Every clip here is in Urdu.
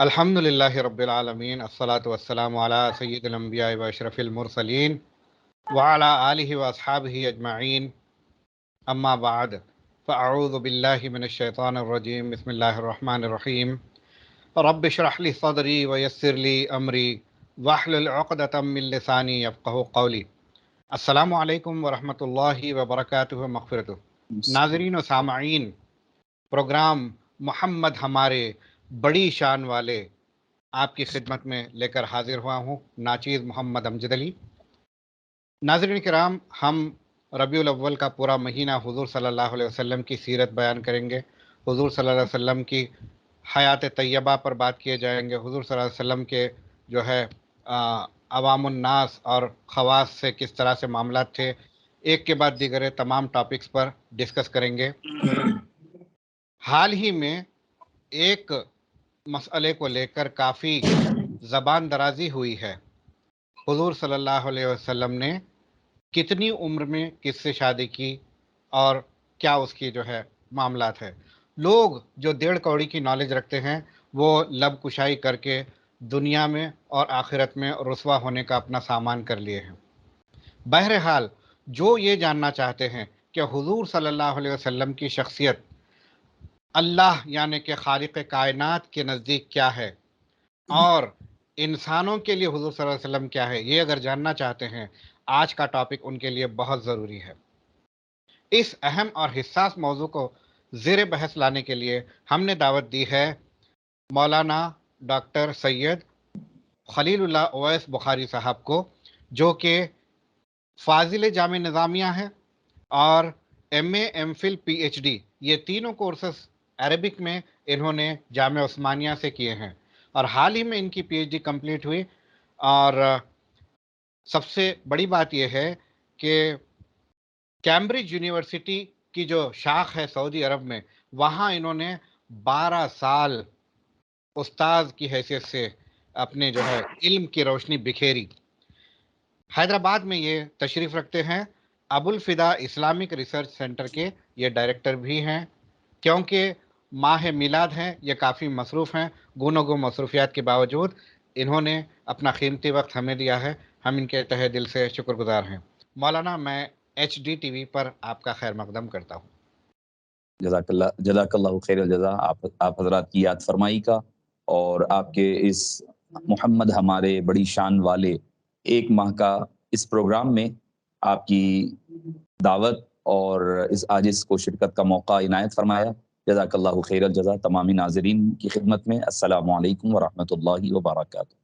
الحمد للہ رب العالمین، الصلاۃ والسلام علی سید الانبیاء و اشرف المرسلین وعلی آلہ واصحابہ اجمعین، اما بعد فاعوذ باللہ من الشیطان الرجیم، بسم اللہ الرحمن الرحیم۔ رب اشرح لی صدری ویسر لی امری واحلل عقدۃ من لسانی یفقہوا قولی۔ السلام علیکم ورحمۃ اللہ وبرکاتہ مغفرتہ۔ ناظرین و سامعین، پروگرام محمد ہمارے بڑی شان والے آپ کی خدمت میں لے کر حاضر ہوا ہوں، ناچیز محمد امجد علی۔ ناظرین کرام، ہم ربیع الاول کا پورا مہینہ حضور صلی اللہ علیہ وسلم کی سیرت بیان کریں گے، حضور صلی اللہ علیہ وسلم کی حیات طیبہ پر بات کیے جائیں گے، حضور صلی اللہ علیہ وسلم کے جو ہے عوام الناس اور خواص سے کس طرح سے معاملات تھے، ایک کے بعد دیگر تمام ٹاپکس پر ڈسکس کریں گے۔ حال ہی میں ایک مسئلے کو لے کر کافی زبان درازی ہوئی ہے۔ حضور صلی اللہ علیہ وسلم نے کتنی عمر میں کس سے شادی کی اور کیا اس کی جو ہے معاملات ہے۔ لوگ جو 1.5 کوڑی کی نالج رکھتے ہیں وہ لب کشائی کر کے دنیا میں اور آخرت میں رسوا ہونے کا اپنا سامان کر لیے ہیں۔ بہرحال جو یہ جاننا چاہتے ہیں کہ حضور صلی اللہ علیہ وسلم کی شخصیت اللہ یعنی کہ خالق کائنات کے نزدیک کیا ہے اور انسانوں کے لیے حضور صلی اللہ علیہ وسلم کیا ہے، یہ اگر جاننا چاہتے ہیں، آج کا ٹاپک ان کے لیے بہت ضروری ہے۔ اس اہم اور حساس موضوع کو زیر بحث لانے کے لیے ہم نے دعوت دی ہے مولانا ڈاکٹر سید خلیل اللہ اویس بخاری صاحب کو، جو کہ فاضل جامع نظامیہ ہیں اور M A M Phil P H D, یہ تینوں کورسز عربک میں انہوں نے جامعہ عثمانیہ سے کیے ہیں اور حال ہی میں ان کی پی ایچ ڈی کمپلیٹ ہوئی۔ اور سب سے بڑی بات یہ ہے کہ کیمبرج یونیورسٹی کی جو شاخ ہے سعودی عرب میں، وہاں انہوں نے 12 سال استاذ کی حیثیت سے اپنے جو ہے علم کی روشنی بکھیری۔ حیدرآباد میں یہ تشریف رکھتے ہیں، ابو الفدا اسلامک ریسرچ سینٹر کے یہ ڈائریکٹر بھی ہیں۔ کیونکہ ماہ میلاد ہیں، یہ کافی مصروف ہیں، گونوں گو مصروفیات کے باوجود انہوں نے اپنا قیمتی وقت ہمیں دیا ہے، ہم ان کے تہہ دل سے شکر گزار ہیں۔ مولانا، میں ایچ ڈی ٹی وی پر آپ کا خیر مقدم کرتا ہوں۔ جزاک اللہ خیر الجزا آپ حضرات کی یاد فرمائی کا، اور آپ کے اس محمد ہمارے بڑی شان والے 1 ماہ کا اس پروگرام میں آپ کی دعوت اور اس عاجز کو شرکت کا موقع عنایت فرمایا۔ جزاک اللہ خیر الجزا۔ تمامی ناظرین کی خدمت میں السلام علیکم ورحمۃ اللہ وبرکاتہ۔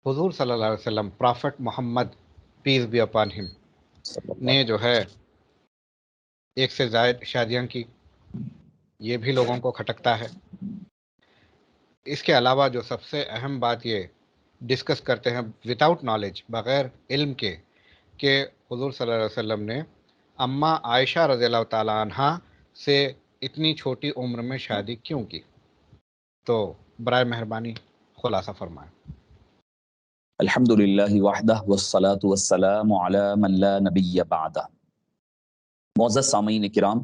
حضور صلی اللہ علیہ وسلم، prophet Muhammad peace be upon him, نے جو ہے 1 سے زائد شادیاں کی، یہ بھی لوگوں کو کھٹکتا ہے۔ اس کے علاوہ جو سب سے اہم بات یہ ڈسکس کرتے ہیں وداؤٹ نالج، بغیر علم کے، کہ حضور صلی اللہ علیہ وسلم نے اماں عائشہ رضی اللہ تعالیٰ عنہ سے اتنی چھوٹی عمر میں شادی کیوں کی، تو برائے مہربانی خلاصہ فرمائیں۔ الحمد للہ وحدہ والصلاة والسلام علی من لا نبی بعدہ۔ معزز سامعین کرام،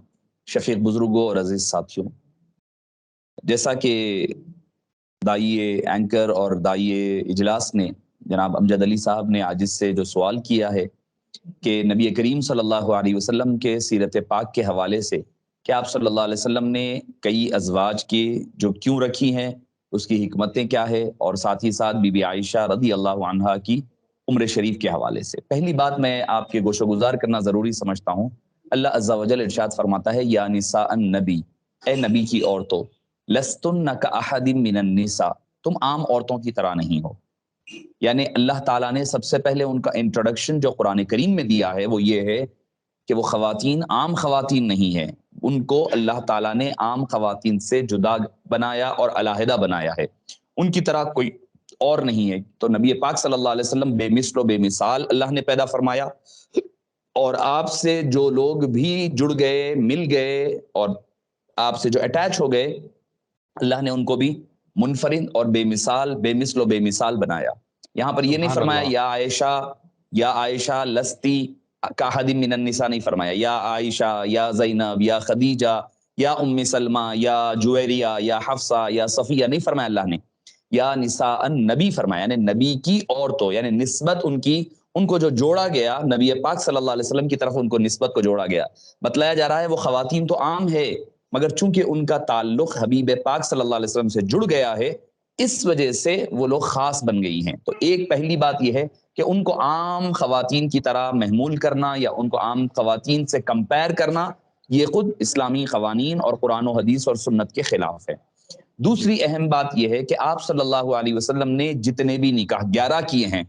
شفیق بزرگوں اور عزیز ساتھیوں، جیسا کہ داعیے اینکر اور داعیے اجلاس نے جناب امجد علی صاحب نے آج اس سے جو سوال کیا ہے کہ نبی کریم صلی اللہ علیہ وسلم کے سیرت پاک کے حوالے سے کہ آپ صلی اللہ علیہ وسلم نے کئی ازواج کی جو کیوں رکھی ہیں، اس کی حکمتیں کیا ہے، اور ساتھ ہی ساتھ بی بی عائشہ رضی اللہ عنہا کی عمر شریف کے حوالے سے، پہلی بات میں آپ کے گوش و گزار کرنا ضروری سمجھتا ہوں۔ اللہ عز و جل ارشاد فرماتا ہے، یا نساء النبی، اے نبی کی عورتوں، لستن کاحد من النساء، تم عام عورتوں کی طرح نہیں ہو۔ یعنی اللہ تعالیٰ نے سب سے پہلے ان کا انٹروڈکشن جو قرآن کریم میں دیا ہے وہ یہ ہے کہ وہ خواتین عام خواتین نہیں ہیں، ان کو اللہ تعالیٰ نے عام خواتین سے جدا بنایا اور علیحدہ بنایا ہے، ان کی طرح کوئی اور نہیں ہے۔ تو نبی پاک صلی اللہ علیہ وسلم بے مثل و بے مثال اللہ نے پیدا فرمایا، اور آپ سے جو لوگ بھی جڑ گئے، مل گئے اور آپ سے جو اٹیچ ہو گئے، اللہ نے ان کو بھی منفرد اور بے مثال، بے مثل و بے مثال بنایا۔ یہاں پر یہ نہیں سبحان فرمایا اللہ۔ یا عائشہ لستی کاحد من النساء، نہیں فرمایا یا عائشہ، یا زینب، یا خدیجہ، یا ام سلمہ، یا جویریہ، یا حفصہ، یا صفیہ، نہیں فرمایا اللہ نے۔ یا نساء النبی فرمایا، یعنی نبی کی عورتوں، یعنی نسبت ان کو جو جوڑا گیا نبی پاک صلی اللہ علیہ وسلم کی طرف، ان کو نسبت کو جوڑا گیا. بتلایا جا رہا ہے وہ خواتین تو عام ہے، مگر چونکہ ان کا تعلق حبیب پاک صلی اللہ علیہ وسلم سے جڑ گیا ہے، اس وجہ سے وہ لوگ خاص بن گئی ہیں. تو ایک پہلی بات یہ ہے کہ ان کو عام خواتین کی طرح محمول کرنا یا ان کو عام خواتین سے کمپیر کرنا، یہ خود اسلامی قوانین اور قرآن و حدیث اور سنت کے خلاف ہے. دوسری اہم بات یہ ہے کہ آپ صلی اللہ علیہ وسلم نے جتنے بھی نکاح 11 کیے ہیں،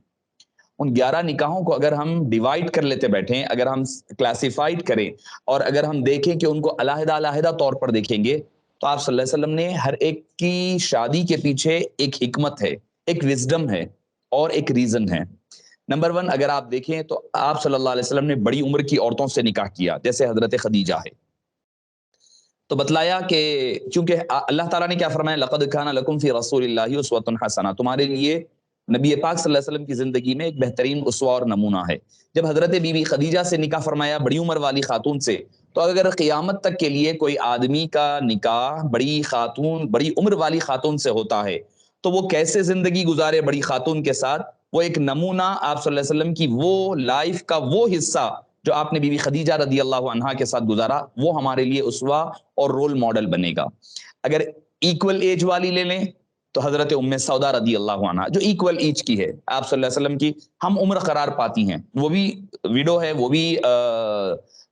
ان 11 نکاحوں کو اگر ہم ڈیوائڈ کر لیتے بیٹھیں، اگر ہم کلاسیفائڈ کریں اور اگر ہم دیکھیں کہ ان کو علیحدہ علیحدہ طور پر دیکھیں گے، تو آپ صلی اللہ علیہ وسلم نے ہر ایک کی شادی کے پیچھے ایک حکمت ہے، ایک وزڈم ہے اور ایک ریزن ہے. نمبر 1 اگر آپ دیکھیں تو آپ صلی اللہ علیہ وسلم نے بڑی عمر کی عورتوں سے نکاح کیا، جیسے حضرت خدیجہ ہے. تو بتلایا کہ چونکہ اللہ تعالیٰ نے کیا فرمایا، لقد کان لکم فی رسول اللہ اسوۃ حسنہ، تمہارے لیے نبی پاک صلی اللہ علیہ وسلم کی زندگی میں ایک بہترین اسوہ اور نمونہ ہے. جب حضرت بی بی خدیجہ سے نکاح فرمایا بڑی عمر والی خاتون سے، تو اگر قیامت تک کے لیے کوئی آدمی کا نکاح بڑی عمر والی خاتون سے ہوتا ہے، تو وہ کیسے زندگی گزارے بڑی خاتون کے ساتھ، وہ ایک نمونہ آپ صلی اللہ علیہ وسلم کی وہ لائف کا وہ حصہ جو آپ نے بی بی خدیجہ رضی اللہ عنہا کے ساتھ گزارا، وہ ہمارے لیے اسوہ اور رول ماڈل بنے گا. اگر ایکول ایج والی لے لیں تو حضرت ام سودا رضی اللہ عنہا جو ایکول ایج کی ہے، آپ صلی اللہ علیہ وسلم کی ہم عمر قرار پاتی ہیں، وہ بھی ویڈو ہے، وہ بھی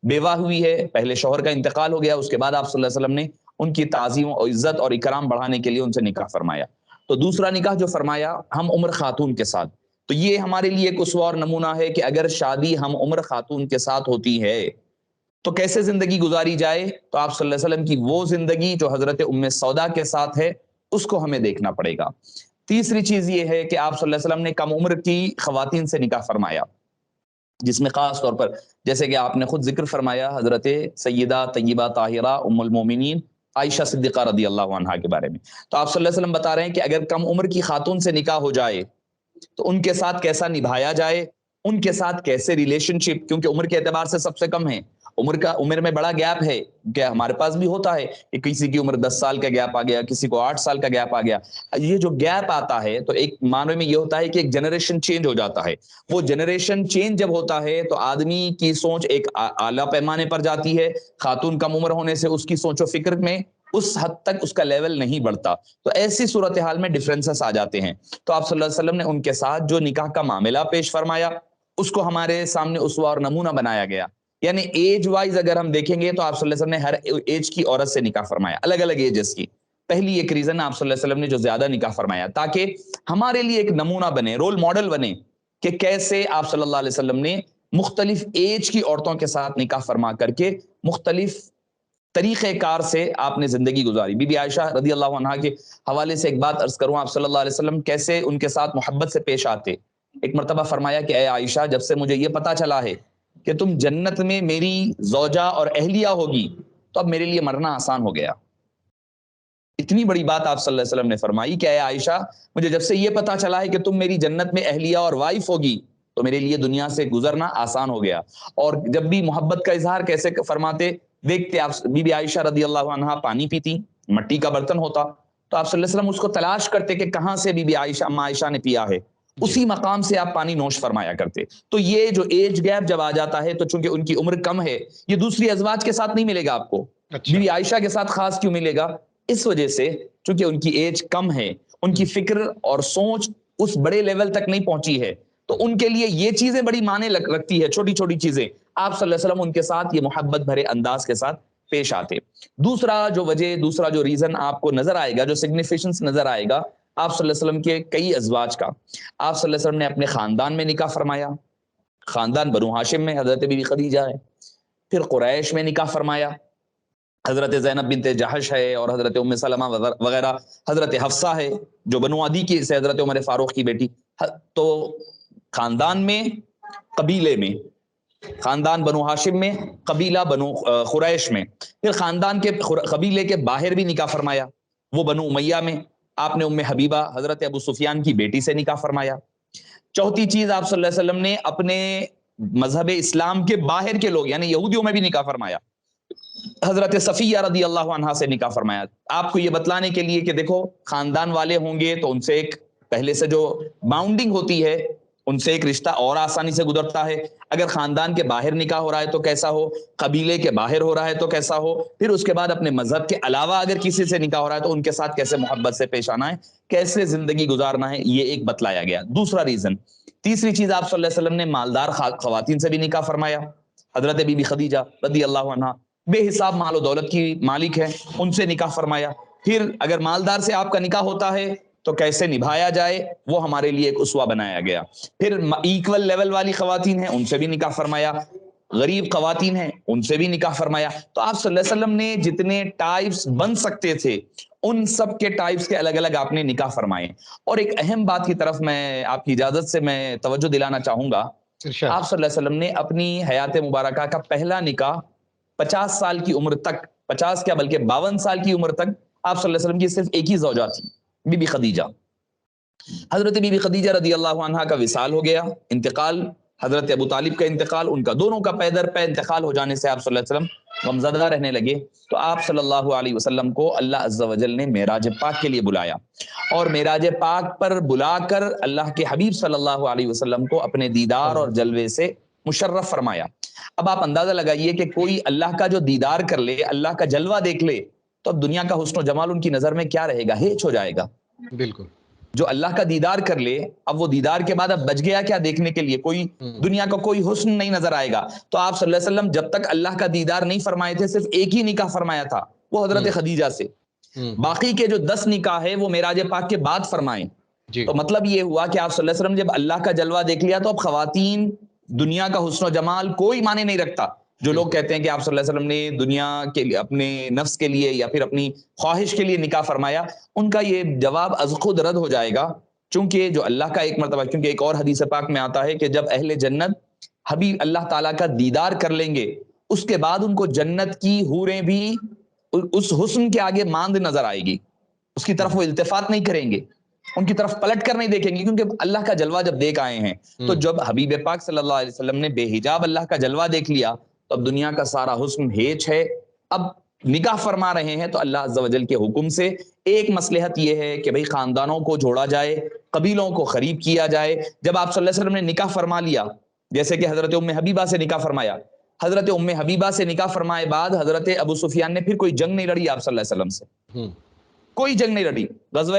بیوہ ہوئی ہے، پہلے شوہر کا انتقال ہو گیا، اس کے بعد آپ صلی اللہ علیہ وسلم نے ان کی تعظیم و عزت اور اکرام بڑھانے کے لیے ان سے نکاح فرمایا. تو دوسرا نکاح جو فرمایا ہم عمر خاتون کے ساتھ، تو یہ ہمارے لیے ایک اسوہ اور نمونہ ہے کہ اگر شادی ہم عمر خاتون کے ساتھ ہوتی ہے تو کیسے زندگی گزاری جائے. تو آپ صلی اللہ علیہ وسلم کی وہ زندگی جو حضرت ام سودا کے ساتھ ہے، اس کو ہمیں دیکھنا پڑے گا. تیسری چیز یہ ہے کہ آپ صلی اللہ علیہ وسلم نے کم عمر کی خواتین سے نکاح فرمایا، جس میں خاص طور پر جیسے کہ آپ نے خود ذکر فرمایا حضرت سیدہ طیبہ طاہرہ ام المومنین عائشہ صدیقہ رضی اللہ عنہا کے بارے میں. تو آپ صلی اللہ علیہ وسلم بتا رہے ہیں کہ اگر کم عمر کی خاتون سے نکاح ہو جائے تو ان کے ساتھ کیسا نبھایا جائے، ان کے ساتھ کیسے ریلیشن شپ، کیونکہ عمر کے اعتبار سے سب سے کم ہے، عمر میں بڑا گیپ ہے، کہ ہمارے پاس بھی ہوتا ہے کہ کسی کی عمر 10 سال کا گیپ آ گیا، کسی کو 8 سال کا گیپ آ گیا. یہ جو گیپ آتا ہے تو ایک معنی میں یہ ہوتا ہے کہ ایک جنریشن چینج ہو جاتا ہے. وہ جنریشن چینج جب ہوتا ہے تو آدمی کی سوچ ایک اعلیٰ پیمانے پر جاتی ہے، خاتون کم عمر ہونے سے اس کی سوچ و فکر میں اس حد تک اس کا لیول نہیں بڑھتا، تو ایسی صورتحال میں ڈفرینسز آ جاتے ہیں. تو آپ صلی اللہ علیہ وسلم نے ان کے ساتھ جو نکاح کا معاملہ پیش فرمایا، اس کو ہمارے سامنے اسوہ اور نمونہ بنایا گیا. یعنی ایج وائز اگر ہم دیکھیں گے تو آپ صلی اللہ علیہ وسلم نے ہر ایج کی عورت سے نکاح فرمایا، الگ الگ ایجز کی. پہلی ایک ریزن آپ صلی اللہ علیہ وسلم نے جو زیادہ نکاح فرمایا تاکہ ہمارے لیے ایک نمونہ بنے، رول ماڈل بنے کہ کیسے آپ صلی اللہ علیہ وسلم نے مختلف ایج کی عورتوں کے ساتھ نکاح فرما کر کے مختلف طریقہ کار سے آپ نے زندگی گزاری. بی بی عائشہ رضی اللہ عنہا کے حوالے سے ایک بات عرض کروں، آپ صلی اللہ علیہ وسلم کیسے ان کے ساتھ محبت سے پیش آتے. ایک مرتبہ فرمایا کہ اے عائشہ، جب سے مجھے یہ پتا چلا ہے کہ تم جنت میں میری زوجہ اور اہلیہ ہوگی تو اب میرے لیے مرنا آسان ہو گیا. اتنی بڑی بات آپ صلی اللہ علیہ وسلم نے فرمائی کہ اے عائشہ، مجھے جب سے یہ پتا چلا ہے کہ تم میری جنت میں اہلیہ اور وائف ہوگی تو میرے لیے دنیا سے گزرنا آسان ہو گیا. اور جب بھی محبت کا اظہار کیسے فرماتے، دیکھتے آپ بی بی عائشہ رضی اللہ عنہا پانی پیتی، مٹی کا برتن ہوتا تو آپ صلی اللہ علیہ وسلم اس کو تلاش کرتے کہ کہاں سے بی بی عائشہ اما عائشہ نے پیا ہے، اسی مقام سے آپ پانی نوش فرمایا کرتے. تو یہ جو ایج گیپ جب آ جاتا ہے تو چونکہ ان کی عمر کم ہے، یہ دوسری ازواج کے ساتھ نہیں ملے گا آپ کو. بی بی عائشہ کے ساتھ خاص کیوں ملے گا؟ اس وجہ سے چونکہ ان کی ایج کم ہے، ان کی فکر اور سوچ اس بڑے لیول تک نہیں پہنچی ہے، تو ان کے لیے یہ چیزیں بڑی معنی رکھتی ہے، چھوٹی چھوٹی چیزیں. آپ صلی اللہ علیہ وسلم ان کے ساتھ یہ محبت بھرے انداز کے ساتھ پیش آتے. دوسرا جو ریزن آپ کو نظر آئے گا، جو سگنیفیکنس نظر آئے گا آپ صلی اللہ علیہ وسلم کے کئی ازواج کا، آپ صلی اللہ علیہ وسلم نے اپنے خاندان میں نکاح فرمایا. خاندان بنو ہاشم میں حضرت بی بی خدیجہ ہے، پھر قریش میں نکاح فرمایا، حضرت زینب بنت جہش ہے اور حضرت ام سلمہ وغیرہ، حضرت حفصہ ہے جو بنو عدی کی سے حضرت عمر فاروق کی بیٹی. تو خاندان میں، قبیلے میں، خاندان بنو ہاشم میں، قبیلہ بنو قریش میں، پھر خاندان کے قبیلے کے باہر بھی نکاح فرمایا، وہ بنو امیہ میں آپ نے ام حبیبہ حضرت ابو سفیان کی بیٹی سے نکاح فرمایا. چوتھی چیز آپ صلی اللہ علیہ وسلم نے اپنے مذہب اسلام کے باہر کے لوگ یعنی یہودیوں میں بھی نکاح فرمایا. حضرت صفیہ رضی اللہ عنہا سے نکاح فرمایا، آپ کو یہ بتلانے کے لیے کہ دیکھو خاندان والے ہوں گے تو ان سے ایک پہلے سے جو باؤنڈنگ ہوتی ہے ان سے ایک رشتہ اور آسانی سے گزرتا ہے. اگر خاندان کے باہر نکاح ہو رہا ہے تو کیسا ہو، قبیلے کے باہر ہو رہا ہے تو کیسا ہو، پھر اس کے بعد اپنے مذہب کے علاوہ اگر کسی سے نکاح ہو رہا ہے تو ان کے ساتھ کیسے محبت سے پیش آنا ہے، کیسے زندگی گزارنا ہے، یہ ایک بتلایا گیا. دوسرا ریزن، تیسری چیز، آپ صلی اللہ علیہ وسلم نے مالدار خواتین سے بھی نکاح فرمایا. حضرت بی بی خدیجہ رضی اللہ عنہا بے حساب مال و دولت کی مالک ہے، ان سے نکاح فرمایا. پھر اگر مالدار سے آپ کا نکاح ہوتا ہے تو کیسے نبھایا جائے وہ ہمارے لیے ایک اسوہ بنایا گیا. پھر ایکول لیول والی خواتین ہیں ان سے بھی نکاح فرمایا، غریب خواتین ہیں ان سے بھی نکاح فرمایا. تو آپ صلی اللہ علیہ وسلم نے جتنے ٹائپس بن سکتے تھے ان سب کے ٹائپس کے الگ الگ آپ نے نکاح فرمائے. اور ایک اہم بات کی طرف میں آپ کی اجازت سے میں توجہ دلانا چاہوں گا. ارشاد. آپ صلی اللہ علیہ وسلم نے اپنی حیات مبارکہ کا پہلا نکاح 50 سال کی عمر تک، 50 کیا بلکہ 52 سال کی عمر تک آپ صلی اللہ علیہ وسلم کی صرف ایک ہی زوجہ تھی، بی بی خدیجہ. حضرت بی بی خدیجہ رضی اللہ عنہا کا وصال ہو گیا، انتقال، حضرت ابو طالب کا انتقال، ان کا دونوں کا پے در پے انتقال ہو جانے سے آپ صلی اللہ علیہ وسلم غمزدہ رہنے لگے. تو آپ صلی اللہ علیہ وسلم کو اللہ عز و جل نے معراج پاک کے لیے بلایا، اور معراج پاک پر بلا کر اللہ کے حبیب صلی اللہ علیہ وسلم کو اپنے دیدار اور جلوے سے مشرف فرمایا. اب آپ اندازہ لگائیے کہ کوئی اللہ کا جو دیدار کر لے، اللہ کا جلوہ دیکھ لے، تو اب دنیا کا حسن و جمال ان کی نظر میں کیا رہے گا؟ ہیچ ہو جائے گا. بالکل. جو اللہ کا دیدار کر لے، اب وہ دیدار کے بعد اب بچ گیا کیا دیکھنے کے لیے؟ کوئی دنیا کا کوئی حسن نہیں نظر آئے گا. تو آپ صلی اللہ علیہ وسلم جب تک اللہ کا دیدار نہیں فرمائے تھے، صرف ایک ہی نکاح فرمایا تھا، وہ حضرت خدیجہ سے. باقی کے جو 10 نکاح ہے وہ معراج پاک کے بعد فرمائے. تو مطلب یہ ہوا کہ آپ صلی اللہ علیہ وسلم جب اللہ کا جلوہ دیکھ لیا تو اب خواتین، دنیا کا حسن و جمال کوئی معنی نہیں رکھتا. جو لوگ کہتے ہیں کہ آپ صلی اللہ علیہ وسلم نے دنیا کے لیے، اپنے نفس کے لیے یا پھر اپنی خواہش کے لیے نکاح فرمایا، ان کا یہ جواب از خود رد ہو جائے گا. چونکہ جو اللہ کا ایک مرتبہ، کیونکہ ایک اور حدیث پاک میں آتا ہے کہ جب اہل جنت حبیب اللہ تعالیٰ کا دیدار کر لیں گے، اس کے بعد ان کو جنت کی حوریں بھی اس حسن کے آگے ماند نظر آئے گی، اس کی طرف وہ التفات نہیں کریں گے، ان کی طرف پلٹ کر نہیں دیکھیں گے، کیونکہ اللہ کا جلوہ جب دیکھ آئے ہیں. تو جب حبیب پاک صلی اللہ علیہ وسلم نے بے حجاب اللہ کا جلوہ دیکھ لیا تو اب دنیا کا سارا حسن ہیچ ہے. اب نکاح فرما رہے ہیں تو اللہ عز و جل کے حکم سے ایک مصلحت یہ ہے کہ بھئی خاندانوں کو جوڑا جائے، قبیلوں کو قریب کیا جائے. جب آپ صلی اللہ علیہ وسلم نے نکاح فرما لیا، جیسے کہ حضرت ام حبیبہ سے نکاح فرمایا، حضرت ام حبیبہ سے نکاح فرمائے بعد حضرت ابو سفیان نے پھر کوئی جنگ نہیں لڑی آپ صلی اللہ علیہ وسلم سے، کوئی جنگ نہیں لڑی. غزوہ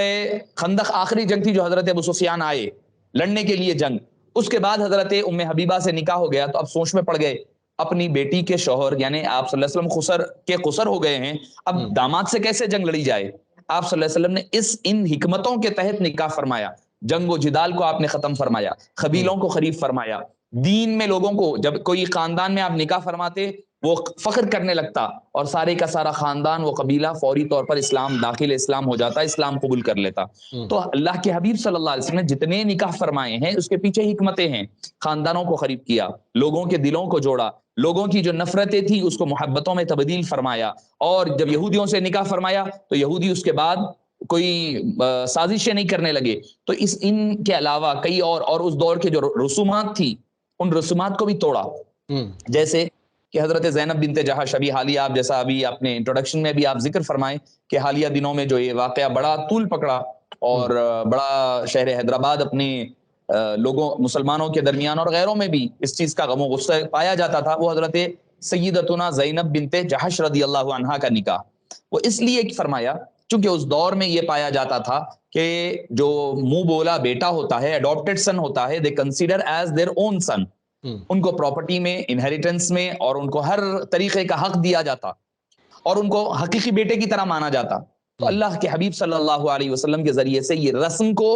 خندق آخری جنگ تھی جو حضرت ابو سفیان آئے لڑنے کے لیے جنگ. اس کے بعد حضرت ام حبیبہ سے نکاح ہو گیا تو اب سوچ میں پڑ گئے، اپنی بیٹی کے شوہر یعنی آپ صلی اللہ علیہ وسلم خسر کے خسر ہو گئے ہیں، اب داماد سے کیسے جنگ لڑی جائے؟ آپ صلی اللہ علیہ وسلم نے ان حکمتوں کے تحت نکاح فرمایا. جنگ و جدال کو آپ نے ختم فرمایا، قبیلوں کو قریب فرمایا. دین میں لوگوں کو، جب کوئی خاندان میں آپ نکاح فرماتے وہ فخر کرنے لگتا اور سارے کا سارا خاندان، وہ قبیلہ فوری طور پر اسلام، داخل اسلام ہو جاتا، اسلام قبول کر لیتا. تو اللہ کے حبیب صلی اللہ علیہ وسلم نے جتنے نکاح فرمائے ہیں اس کے پیچھے حکمتیں ہیں. خاندانوں کو قریب کیا، لوگوں کے دلوں کو جوڑا، لوگوں کی جو نفرتیں تھیں اس کو محبتوں میں تبدیل فرمایا. اور جب یہودیوں سے نکاح فرمایا تو یہودی اس کے بعد کوئی سازشیں نہیں کرنے لگے. تو ان کے علاوہ کئی اور اس دور کے جو رسومات تھی ان رسومات کو بھی توڑا. جیسے کہ حضرت زینب بنت جہش، ابھی حالیہ آپ جیسا ابھی اپنے انٹروڈکشن میں بھی آپ ذکر فرمائیں کہ حالیہ دنوں میں جو یہ واقعہ بڑا طول پکڑا اور بڑا شہر حیدرآباد اپنے لوگوں، مسلمانوں کے درمیان اور غیروں میں بھی اس چیز کا غم و غصہ پایا جاتا تھا، وہ حضرت سیدتنا زینب بنت جہش رضی اللہ عنہا کا نکاح وہ اس لیے فرمایا چونکہ اس دور میں یہ پایا جاتا تھا کہ جو منہ بولا بیٹا ہوتا ہے، اڈاپٹڈ سن ہوتا ہے، they consider as their own son. ان کو پراپرٹی میں، انہیریٹنس میں اور ان کو ہر طریقے کا حق دیا جاتا اور ان کو حقیقی بیٹے کی طرح مانا جاتا. تو اللہ کے حبیب صلی اللہ علیہ وسلم کے ذریعے سے یہ رسم کو،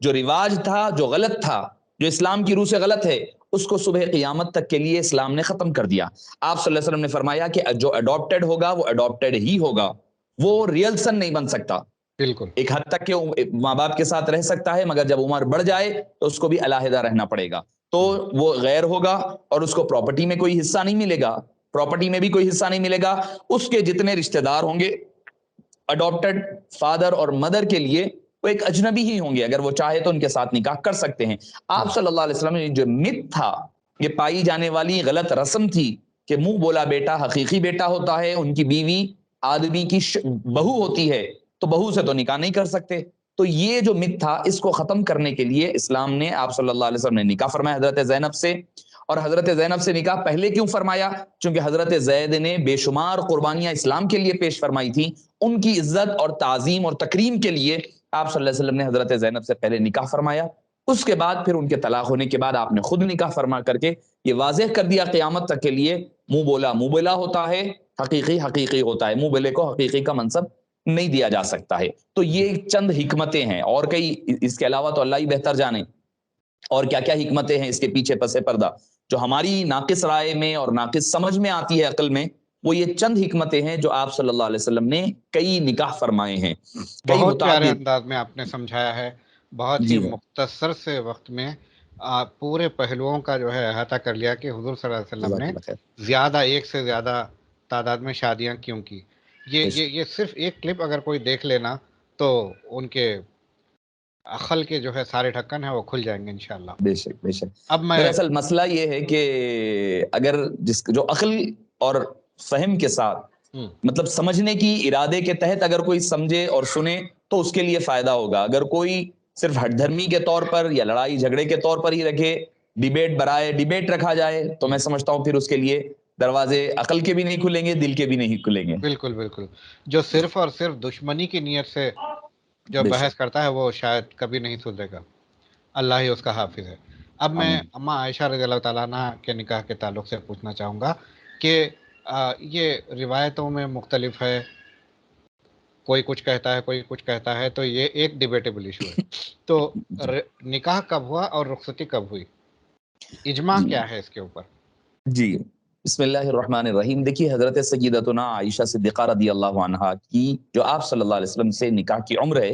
جو رواج تھا، جو غلط تھا، جو اسلام کی روح سے غلط ہے، اس کو صبح قیامت تک کے لیے اسلام نے ختم کر دیا. آپ صلی اللہ علیہ وسلم نے فرمایا کہ جو اڈاپٹڈ ہوگا وہ اڈاپٹڈ ہی ہوگا، وہ ریئل سن نہیں بن سکتا. بالکل. ایک حد تک کہ ماں باپ کے ساتھ رہ سکتا ہے، مگر جب عمر بڑھ جائے تو اس کو بھی علیحدہ رہنا پڑے گا، تو وہ غیر ہوگا اور اس کو پراپرٹی میں کوئی حصہ نہیں ملے گا، پراپرٹی میں بھی کوئی حصہ نہیں ملے گا. اس کے جتنے رشتہ دار ہوں گے اڈاپٹڈ فادر اور مدر کے لیے وہ ایک اجنبی ہی ہوں گے، اگر وہ چاہے تو ان کے ساتھ نکاح کر سکتے ہیں. آپ صلی اللہ علیہ وسلم نے جو مت تھا، یہ پائی جانے والی غلط رسم تھی کہ منہ بولا بیٹا حقیقی بیٹا ہوتا ہے، ان کی بیوی آدمی کی بہو ہوتی ہے، تو بہو سے تو نکاح نہیں کر سکتے. تو یہ جو مت تھا اس کو ختم کرنے کے لیے اسلام نے، آپ صلی اللہ علیہ وسلم نے نکاح فرمایا حضرت زینب سے. اور حضرت زینب سے نکاح پہلے کیوں فرمایا؟ چونکہ حضرت زید نے بے شمار قربانیاں اسلام کے لیے پیش فرمائی تھیں، ان کی عزت اور تعظیم اور تکریم کے لیے آپ صلی اللہ علیہ وسلم نے حضرت زینب سے پہلے نکاح فرمایا. اس کے بعد پھر ان کے طلاق ہونے کے بعد آپ نے خود نکاح فرما کر کے یہ واضح کر دیا قیامت تک کے لیے، منہ بولا ہوتا ہے، حقیقی ہوتا ہے، منہ بولے کو حقیقی کا منصب نہیں دیا جا سکتا ہے. تو یہ چند حکمتیں ہیں، اور کئی اس کے علاوہ تو اللہ ہی بہتر جانے اور کیا کیا حکمتیں ہیں اس کے پیچھے پس پردہ جو ہماری ناقص رائے میں اور ناقص سمجھ میں آتی ہے عقل میں. وہ یہ چند حکمتیں ہیں جو آپ صلی اللہ علیہ وسلم نے کئی نکاح فرمائے ہیں، کئی بہت پیارے متعدد. انداز میں آپ نے سمجھایا ہے، بہت ہی جی مختصر سے وقت میں آپ پورے پہلوؤں کا جو ہے احاطہ کر لیا کہ حضور صلی اللہ علیہ وسلم جزاک نے اللہ خیر. زیادہ، ایک سے زیادہ تعداد میں شادیاں کیوں کی. یہ بے یہ شک یہ صرف ایک کلپ اگر کوئی دیکھ لینا تو ان کے عقل کے جو ہے سارے ڈھکن ہیں وہ کھل جائیں گے انشاءاللہ. بے شک بے شک. اب میں دراصل مسئلہ یہ ہے کہ اگر جو عقل اور فہم کے ساتھ ہوں، مطلب سمجھنے کی ارادے کے تحت اگر کوئی سمجھے اور سنے تو اس کے لیے فائدہ ہوگا. اگر کوئی صرف ہٹ دھرمی کے طور پر یا لڑائی جھگڑے کے طور پر ہی رکھے، ڈیبیٹ برائے ڈیبیٹ رکھا جائے، تو میں سمجھتا ہوں پھر اس کے لیے دروازے عقل کے بھی نہیں کھلیں گے، دل کے بھی نہیں کھلیں گے. بالکل بالکل، جو صرف اور صرف دشمنی کی نیت سے جو بے بحث شک. کرتا ہے وہ شاید کبھی نہیں سدھرے گا. اللہ ہی اس کا حافظ ہے. اب میں آمین. اماں عائشہ رضی اللہ تعالیٰ عنہ کے نکاح کے تعلق سے پوچھنا چاہوں گا کہ یہ روایتوں میں مختلف ہے، کوئی کچھ کہتا ہے کوئی کچھ کہتا ہے، تو یہ ایک ڈیبیٹیبل ایشو ہے. تو جی نکاح کب ہوا اور رخصتی کب ہوئی؟ اجماع جی کیا ہے اس کے اوپر؟ جی بسم اللہ الرحمن الرحیم. دیکھیے حضرت سیدتنا عائشہ صدیقہ رضی اللہ عنہا کی جو آپ صلی اللہ علیہ وسلم سے نکاح کی عمر ہے،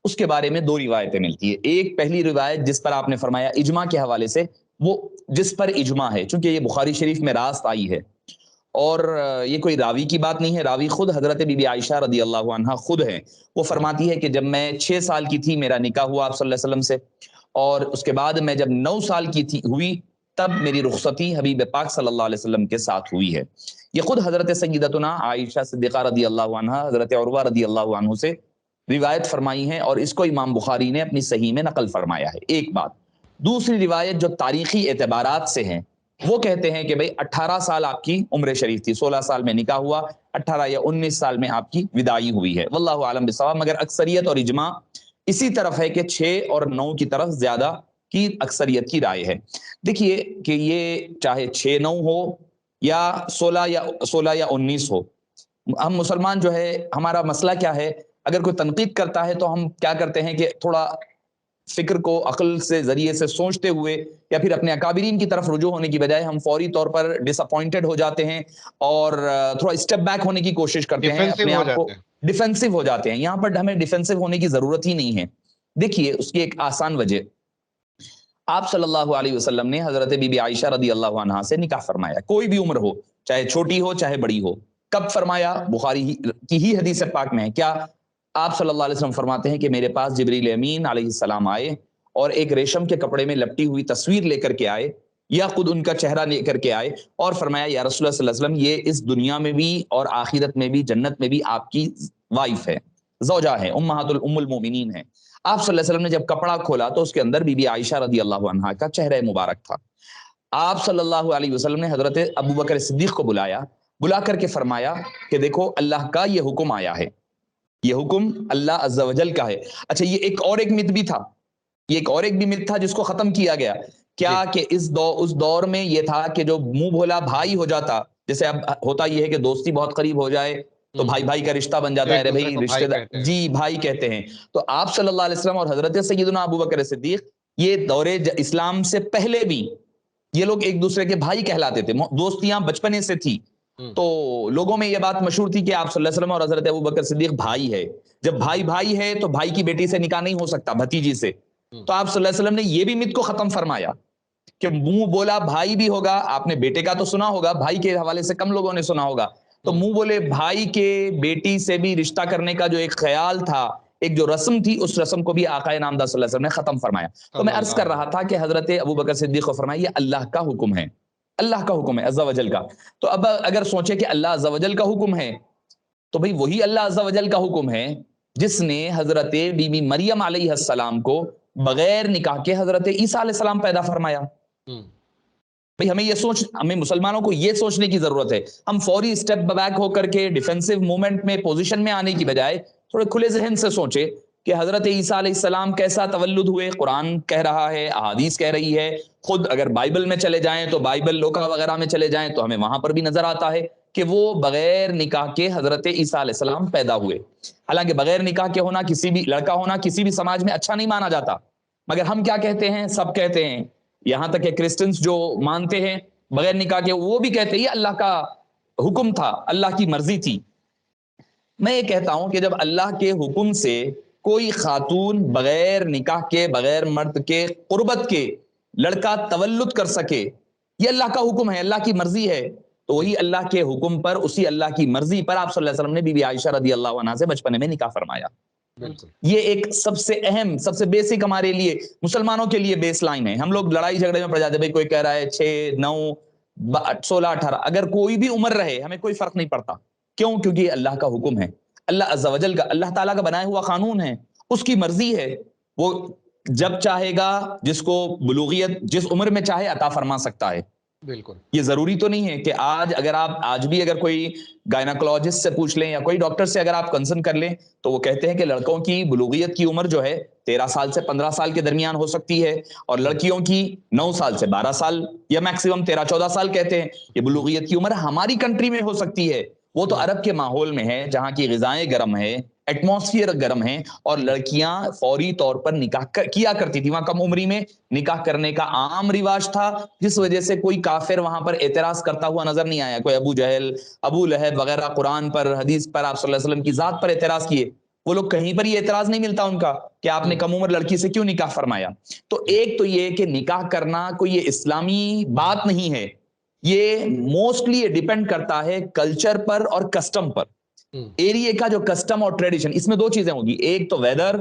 اس کے بارے میں دو روایتیں ملتی ہے. ایک پہلی روایت جس پر آپ نے فرمایا اجماع کے حوالے سے، وہ جس پر اجماع ہے چونکہ یہ بخاری شریف میں راست آئی ہے اور یہ کوئی راوی کی بات نہیں ہے، راوی خود حضرت بی بی عائشہ رضی اللہ عنہا خود ہے. وہ فرماتی ہے کہ جب میں 6 سال کی تھی میرا نکاح ہوا آپ صلی اللہ علیہ وسلم سے، اور اس کے بعد میں جب 9 سال کی ہوئی تب میری رخصتی حبیب پاک صلی اللہ علیہ وسلم کے ساتھ ہوئی ہے. یہ خود حضرت سیدتنا عائشہ صدیقہ رضی اللہ عنہا حضرت عروہ رضی اللہ عنہ سے روایت فرمائی ہیں، اور اس کو امام بخاری نے اپنی صحیح میں نقل فرمایا ہے. ایک بات. دوسری روایت جو تاریخی اعتبارات سے ہیں، وہ کہتے ہیں کہ بھئی 18 سال آپ کی عمر شریف تھی، 16 سال میں نکاح ہوا، 18 یا 19 سال میں آپ کی وداعی ہوئی ہے. واللہ عالم بالصواب. مگر اکثریت اور اجماع اسی طرف ہے کہ 6 اور 9 کی طرف زیادہ کی اکثریت کی رائے ہے. دیکھیے کہ یہ چاہے 6-9 ہو یا 16 یا 19 ہو، ہم مسلمان جو ہے ہمارا مسئلہ کیا ہے، اگر کوئی تنقید کرتا ہے تو ہم کیا کرتے ہیں کہ تھوڑا فکر کو عقل سے ذریعے سے سوچتے ہوئے یا پھر اپنے اکابرین کی طرف رجوع ہونے کی بجائے ہم فوری طور پر ڈس اپوائنٹڈ ہو جاتے ہیں اور تھوڑا اسٹیپ بیک ہونے کی کوشش کرتے ہیں، ڈیفینسو اپنے ہو آپ کو جاتے ہیں. ڈیفینسو ہو جاتے ہیں. یہاں پر ہمیں ڈیفینسو ہونے کی ضرورت ہی نہیں ہے. دیکھیے اس کی ایک آسان وجہ، آپ صلی اللہ علیہ وسلم نے حضرت بی بی عائشہ رضی اللہ عنہا سے نکاح فرمایا، کوئی بھی عمر ہو، چاہے چھوٹی ہو چاہے بڑی ہو. کب فرمایا؟ بخاری کی ہی حدیث پاک میں ہے. کیا آپ صلی اللہ علیہ وسلم فرماتے ہیں کہ میرے پاس جبریل امین علیہ السلام آئے اور ایک ریشم کے کپڑے میں لپٹی ہوئی تصویر لے کر کے آئے، یا خود ان کا چہرہ لے کر کے آئے اور فرمایا یا رسول اللہ صلی اللہ علیہ وسلم یہ اس دنیا میں بھی اور آخرت میں بھی جنت میں بھی آپ کی وائف ہے، زوجہ ہے، ام المومنین ہے. آپ صلی اللہ علیہ وسلم نے جب کپڑا کھولا تو اس کے اندر بی بی عائشہ رضی اللہ عنہا کا چہرہ مبارک تھا. آپ صلی اللہ علیہ وسلم نے حضرت ابو بکر صدیق کو بلا کر کے فرمایا کہ دیکھو اللہ کا یہ حکم آیا ہے، یہ حکم اللہ عز و جل کا ہے. اچھا یہ ایک مت بھی تھا، یہ ایک اور ایک بھی مت تھا جس کو ختم کیا گیا. کیا کہ اس دور میں یہ تھا کہ جو منہ بھولا بھائی ہو جاتا، جیسے اب ہوتا یہ ہے کہ دوستی بہت قریب ہو جائے تو بھائی کا رشتہ بن جاتا ہے، ایک ارے دوسرے بھائی کو رشتہ بھائی دار، کہتے ہیں. جی بھائی کہتے ہیں. تو آپ صلی اللہ علیہ وسلم اور حضرت سیدنا ابو بکر صدیق یہ دور اسلام سے پہلے بھی یہ لوگ ایک دوسرے کے بھائی کہلاتے تھے، دوستیاں بچپنے سے تھی. تو لوگوں میں یہ بات مشہور تھی کہ آپ صلی اللہ علیہ وسلم اور حضرت ابو بکر صدیق بھائی ہے. جب بھائی ہے تو بھائی کی بیٹی سے نکاح نہیں ہو سکتا، بھتیجی سے. تو آپ صلی اللہ علیہ وسلم نے یہ بھی مت کو ختم فرمایا کہ منہ بولا بھائی بھی ہوگا. آپ نے بیٹے کا تو سنا ہوگا، بھائی کے حوالے سے کم لوگوں نے سنا ہوگا. تو منہ بولے بھائی کے بیٹی سے بھی رشتہ کرنے کا جو ایک خیال تھا، ایک جو رسم تھی، اس رسم کو بھی آقا نامدار صلی اللہ علیہ وسلم نے ختم فرمایا. تو میں عرض کر رہا تھا کہ حضرت ابو بکر صدیق کو فرمایا یہ اللہ کا حکم ہے. اللہ کا حکم ہے عز و جل کا. تو اب اگر سوچے کہ اللہ عز و جل کا حکم ہے تو بھئی وہی اللہ عز و جل کا حکم ہے جس نے حضرت بی بی مریم علیہ السلام کو بغیر نکاح کے حضرت عیسیٰ علیہ السلام پیدا فرمایا. بھئی ہمیں مسلمانوں کو یہ سوچنے کی ضرورت ہے. ہم فوری اسٹیپ بیک ہو کر کے ڈیفینسو موومنٹ میں پوزیشن میں آنے کی بجائے تھوڑے کھلے ذہن سے سوچے کہ حضرت عیسیٰ علیہ السلام کیسا تولد ہوئے. قرآن کہہ رہا ہے, احادیث کہہ رہی ہے, خود اگر بائبل میں چلے جائیں تو بائبل لوکا وغیرہ میں چلے جائیں تو ہمیں وہاں پر بھی نظر آتا ہے کہ وہ بغیر نکاح کے حضرت عیسیٰ علیہ السلام پیدا ہوئے. حالانکہ بغیر نکاح کے ہونا, کسی بھی لڑکا ہونا کسی بھی سماج میں اچھا نہیں مانا جاتا, مگر ہم کیا کہتے ہیں, سب کہتے ہیں, یہاں تک کہ کرسچنز جو مانتے ہیں بغیر نکاح کے وہ بھی کہتے ہیں یہ اللہ کا حکم تھا, اللہ کی مرضی تھی. میں یہ کہتا ہوں کہ جب اللہ کے حکم سے کوئی خاتون بغیر نکاح کے, بغیر مرد کے قربت کے لڑکا تولد کر سکے, یہ اللہ کا حکم ہے, اللہ کی مرضی ہے, تو وہی اللہ کے حکم پر, اسی اللہ کی مرضی پر آپ صلی اللہ علیہ وسلم نے بی بی عائشہ رضی اللہ عنہا سے بچپنے میں نکاح فرمایا. یہ ایک سب سے اہم, سب سے بیسک ہمارے لیے مسلمانوں کے لیے بیس لائن ہے. ہم لوگ لڑائی جھگڑے میں پڑ جاتے ہیں, بھائی کوئی کہہ رہا ہے 6 9 16 18, اگر کوئی بھی عمر رہے ہمیں کوئی فرق نہیں پڑتا. کیوں؟ کیونکہ یہ اللہ کا حکم ہے, اللہ عز و جل کا, اللہ تعالیٰ کا بنایا ہوا قانون ہے, اس کی مرضی ہے. وہ جب چاہے گا جس کو بلوغیت جس عمر میں چاہے عطا فرما سکتا ہے. بالکل, یہ ضروری تو نہیں ہے کہ آج بھی اگر کوئی گائناکولوجسٹ سے پوچھ لیں یا کوئی ڈاکٹر سے اگر آپ کنسرن کر لیں تو وہ کہتے ہیں کہ لڑکوں کی بلوغیت کی عمر جو ہے 13 سال سے 15 سال کے درمیان ہو سکتی ہے, اور لڑکیوں کی 9 سال سے 12 سال یا میکسیمم 13 14 سال کہتے ہیں. یہ بلوغیت کی عمر ہماری کنٹری میں ہو سکتی ہے, وہ تو عرب کے ماحول میں ہے جہاں کی غذائیں گرم ہے, ایٹماسفیئر گرم ہے, اور لڑکیاں فوری طور پر نکاح کیا کرتی تھی. وہاں کم عمری میں نکاح کرنے کا عام رواج تھا, جس وجہ سے کوئی کافر وہاں پر اعتراض کرتا ہوا نظر نہیں آیا. کوئی ابو جہل, ابو لہب وغیرہ قرآن پر, حدیث پر, آپ صلی اللہ علیہ وسلم کی ذات پر اعتراض کیے, وہ لوگ کہیں پر یہ اعتراض نہیں ملتا ان کا کہ آپ نے کم عمر لڑکی سے کیوں نکاح فرمایا. تو ایک تو یہ کہ نکاح کرنا کوئی یہ اسلامی بات نہیں ہے, یہ موسٹلی یہ ڈیپینڈ کرتا ہے کلچر پر اور کسٹم پر. ایریے کا جو کسٹم اور ٹریڈیشن, اس میں 2 چیزیں ہوگی, ایک تو ویدر